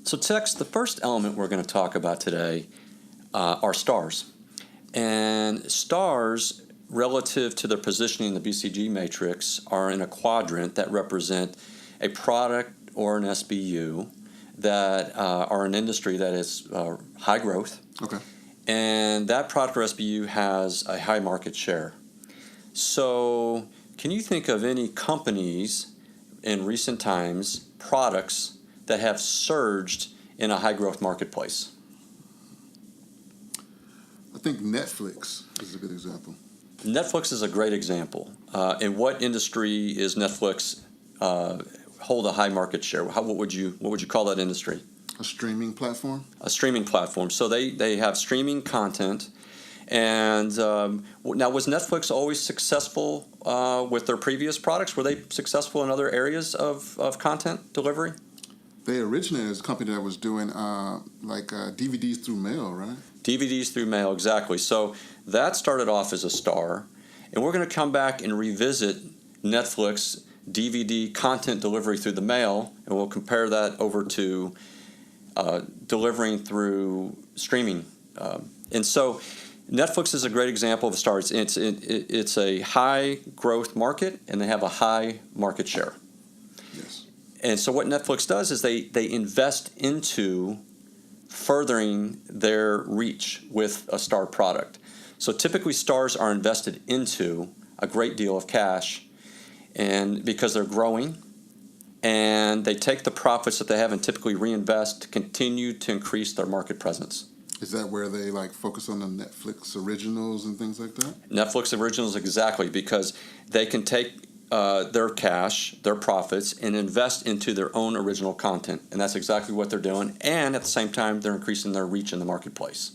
So, Tex, the first element we're going to talk about today are stars. And stars, relative to their positioning in the BCG Matrix, are in a quadrant that represent a product or an SBU that are an industry that is high growth. Okay. And that product or SBU has a high market share. So, can you think of any companies in recent times, products, that have surged in a high-growth marketplace? I think Netflix is a good example. Netflix is a great example. In what industry is Netflix hold a high market share? What would you call that industry? A streaming platform? A streaming platform. So they have streaming content. And now, was Netflix always successful with their previous products? Were they successful in other areas of content delivery? They originated as a company that was doing DVDs through mail, right? DVDs through mail, exactly. So that started off as a star. And we're going to come back and revisit Netflix DVD content delivery through the mail, and we'll compare that over to delivering through streaming. And so Netflix is a great example of a star. It's a high growth market, and they have a high market share. Yes. And so what Netflix does is they invest into furthering their reach with a star product. So typically stars are invested into a great deal of cash, and because they're growing, and they take the profits that they have and typically reinvest to continue to increase their market presence. Is that where they focus on the Netflix originals and things like that? Netflix originals, exactly, because they can take their cash, their profits, and invest into their own original content. And that's exactly what they're doing. And at the same time, they're increasing their reach in the marketplace.